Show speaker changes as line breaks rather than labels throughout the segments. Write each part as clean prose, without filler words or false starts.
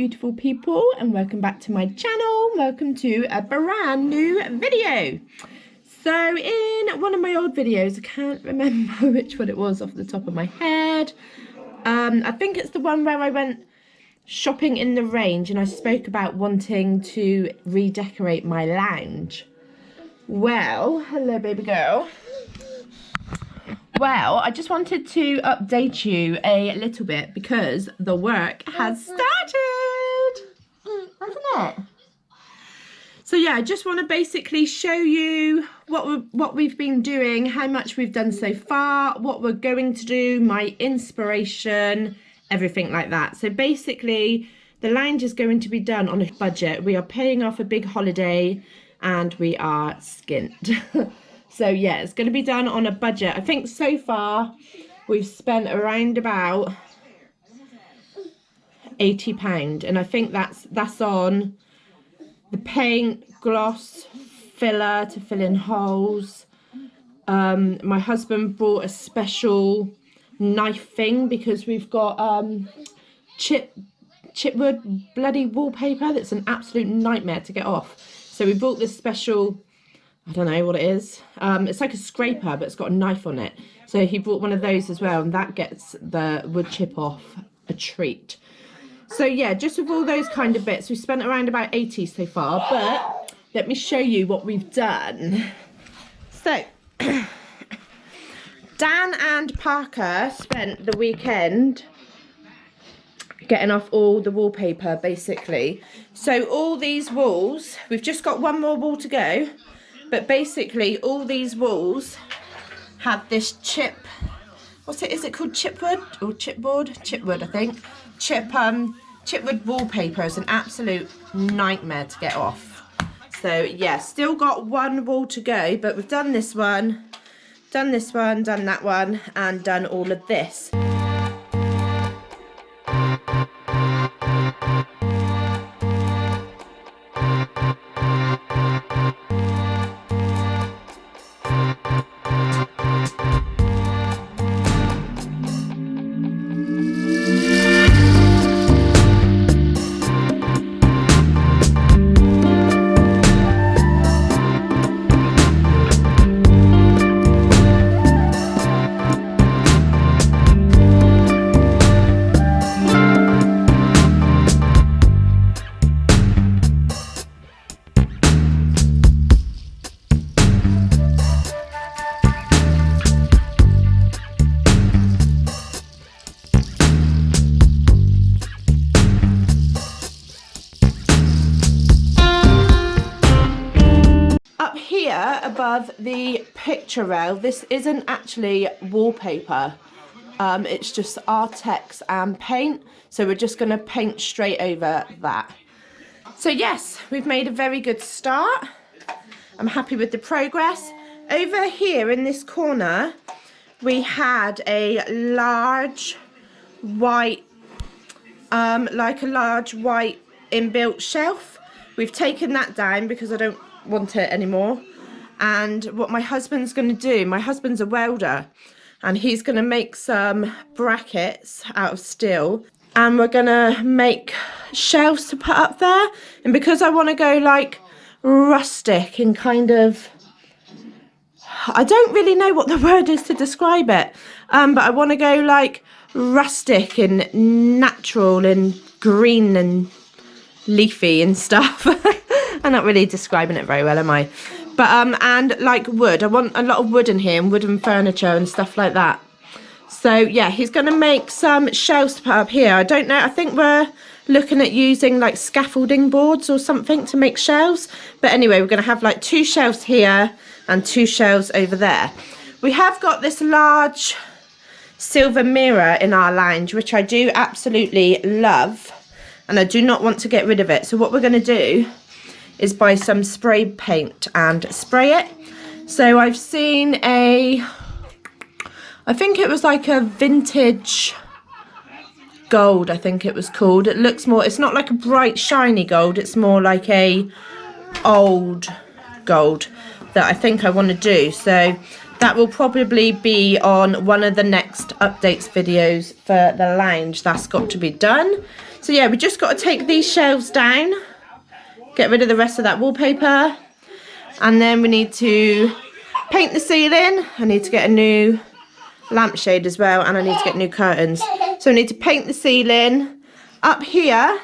beautiful people, and welcome back to my channel. Welcome to a brand new video. So in one of my old videos, I can't remember which one it was off the top of my head. I think it's the one where I went shopping in the range and I spoke about wanting to redecorate my lounge. Well, hello baby girl. Well, I just wanted to update you a little bit because the work has started, hasn't it? So yeah, I just want to basically show you what we've been doing, how much we've done so far, what we're going to do, my inspiration, everything like that. So basically, the lounge is going to be done on a budget. We are paying off a big holiday and we are skint. So yeah, it's going to be done on a budget. I think so far we've spent around about £80, and I think that's on the paint, gloss, filler to fill in holes. My husband bought a special knife thing because we've got chipwood bloody wallpaper that's an absolute nightmare to get off. So we bought this special, I don't know what it is. It's like a scraper, but it's got a knife on it. So he bought one of those as well, and that gets the wood chip off a treat. So yeah, just with all those kind of bits, we spent around about 80 so far, but let me show you what we've done. So, Dan and Parker spent the weekend getting off all the wallpaper, basically. So all these walls, we've just got one more wall to go. But basically, all these walls have this is it called chipwood or chipboard? Chipwood, I think. Chipwood wallpaper is an absolute nightmare to get off. So yeah, still got one wall to go, but we've done this one, done that one, and done all of this. Above the picture rail, this isn't actually wallpaper, it's just Artex and paint, so we're just going to paint straight over that. So yes, we've made a very good start. I'm happy with the progress. Over here in this corner we had a large white inbuilt shelf. We've taken that down because I don't want it anymore. And what my husband's going to do, my husband's a welder, and he's going to make some brackets out of steel, and we're going to make shelves to put up there. And because I want to go like rustic and kind of, I don't really know what the word is to describe it, but I want to go like rustic and natural and green and leafy and stuff. I'm not really describing it very well, am I? But and like wood, I want a lot of wood in here, and wooden furniture and stuff like that. So yeah, he's going to make some shelves to put up here. I don't know, I think we're looking at using like scaffolding boards or something to make shelves. But anyway, we're going to have like 2 shelves here and 2 shelves over there. We have got this large silver mirror in our lounge, which I do absolutely love, and I do not want to get rid of it. So what we're going to do is buy some spray paint and spray it. So I've seen I think it was like a vintage gold, I think it was called. It looks more, it's not like a bright shiny gold, it's more like a old gold that I think I want to do. So that will probably be on one of the next updates videos for the lounge. That's got to be done. So yeah, we just got to take these shelves down, get rid of the rest of that wallpaper, and then we need to paint the ceiling. I need to get a new lampshade as well, and I need to get new curtains. So I need to paint the ceiling. Up here,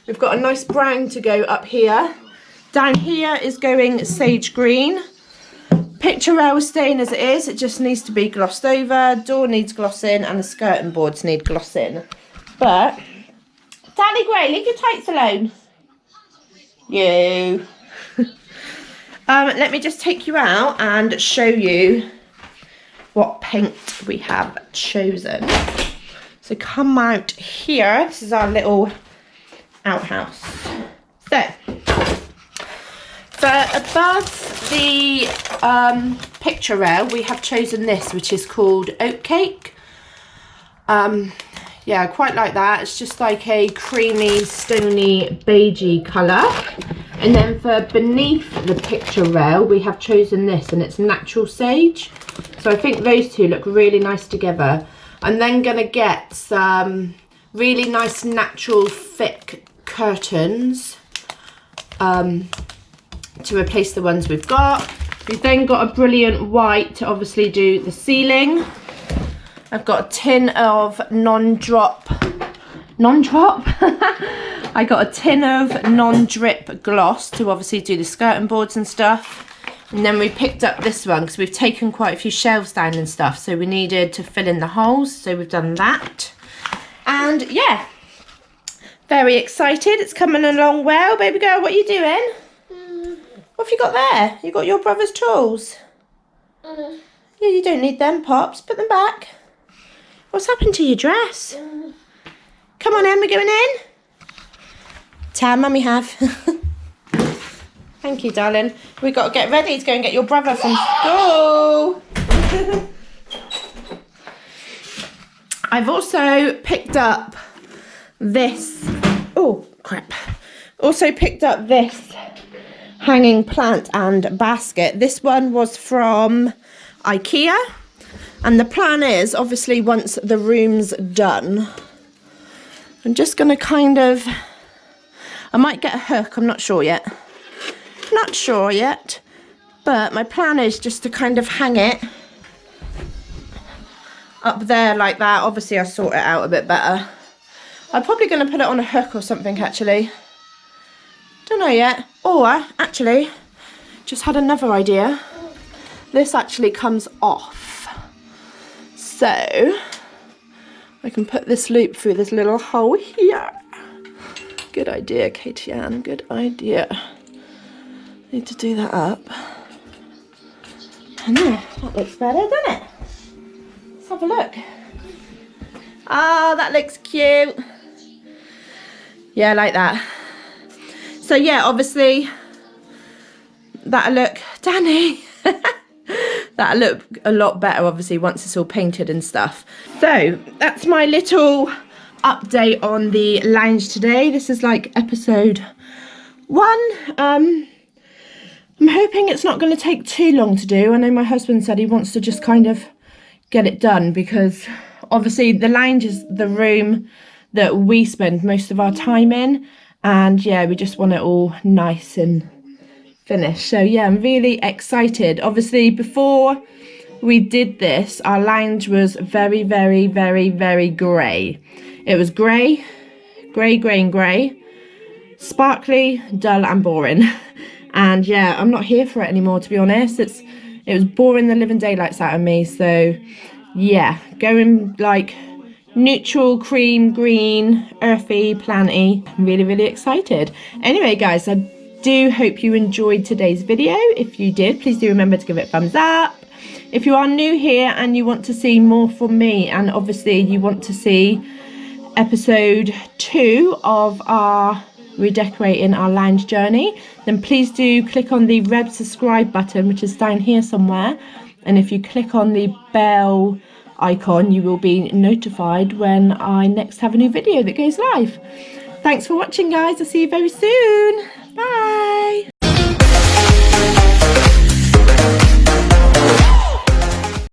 we've got a nice brown to go up here. Down here is going sage green. Picture rail is staying as it is. It just needs to be glossed over. Door needs glossing, and the skirting boards need glossing. But, Danny Gray, leave your tights alone. You. Let me just take you out and show you what paint we have chosen. So come out here. This is our little outhouse. So, for above the picture rail, we have chosen this, which is called Oatcake. Yeah, I quite like that. It's just like a creamy, stony, beigey colour. And then for beneath the picture rail, we have chosen this, and it's Natural Sage. So I think those two look really nice together. I'm then going to get some really nice natural thick curtains to replace the ones we've got. We've then got a brilliant white to obviously do the ceiling. I've got a tin of non-drop I got a tin of non-drip gloss to obviously do the skirting boards and stuff. And then we picked up this one because we've taken quite a few shelves down and stuff, so we needed to fill in the holes, so we've done that. And yeah, very excited. It's coming along well. Baby girl, what are you doing? What have you got there? You got your brother's tools? Yeah, you don't need them, Pops. Put them back. What's happened to your dress? Come on, Em, we're going in. Tell Mummy have. Thank you, darling. We've got to get ready to go and get your brother from school. I've also picked up this. Oh, crap. Also picked up this hanging plant and basket. This one was from IKEA. And the plan is, obviously, once the room's done, I'm just going to kind of, I might get a hook, I'm not sure yet. Not sure yet. But my plan is just to kind of hang it up there like that. Obviously, I'll sort it out a bit better. I'm probably going to put it on a hook or something, actually. Don't know yet. Or, actually, just had another idea. This actually comes off. So, I can put this loop through this little hole here. Good idea, Katie Ann, good idea. Need to do that up. And there, that looks better, doesn't it? Let's have a look. Oh, that looks cute. Yeah, I like that. So yeah, obviously, that'll look, Danny. That'll look a lot better, obviously, once it's all painted and stuff. So, that's my little update on the lounge today. This is like episode 1. I'm hoping it's not going to take too long to do. I know my husband said he wants to just kind of get it done because, obviously, the lounge is the room that we spend most of our time in. And, yeah, we just want it all nice and finished. So yeah, I'm really excited. Obviously, before we did this, our lounge was very, very, very, very grey. It was grey, and grey, sparkly, dull and boring. And yeah, I'm not here for it anymore, to be honest. It was boring the living daylights out of me. So yeah, going like neutral, cream, green, earthy, planty. I'm really, really excited. Anyway, guys, I do hope you enjoyed today's video. If you did, please do remember to give it a thumbs up. If you are new here and you want to see more from me, and obviously you want to see episode 2 of our redecorating our lounge journey, then please do click on the red subscribe button, which is down here somewhere. And if you click on the bell icon, you will be notified when I next have a new video that goes live. Thanks for watching, guys. I'll see you very soon. Bye.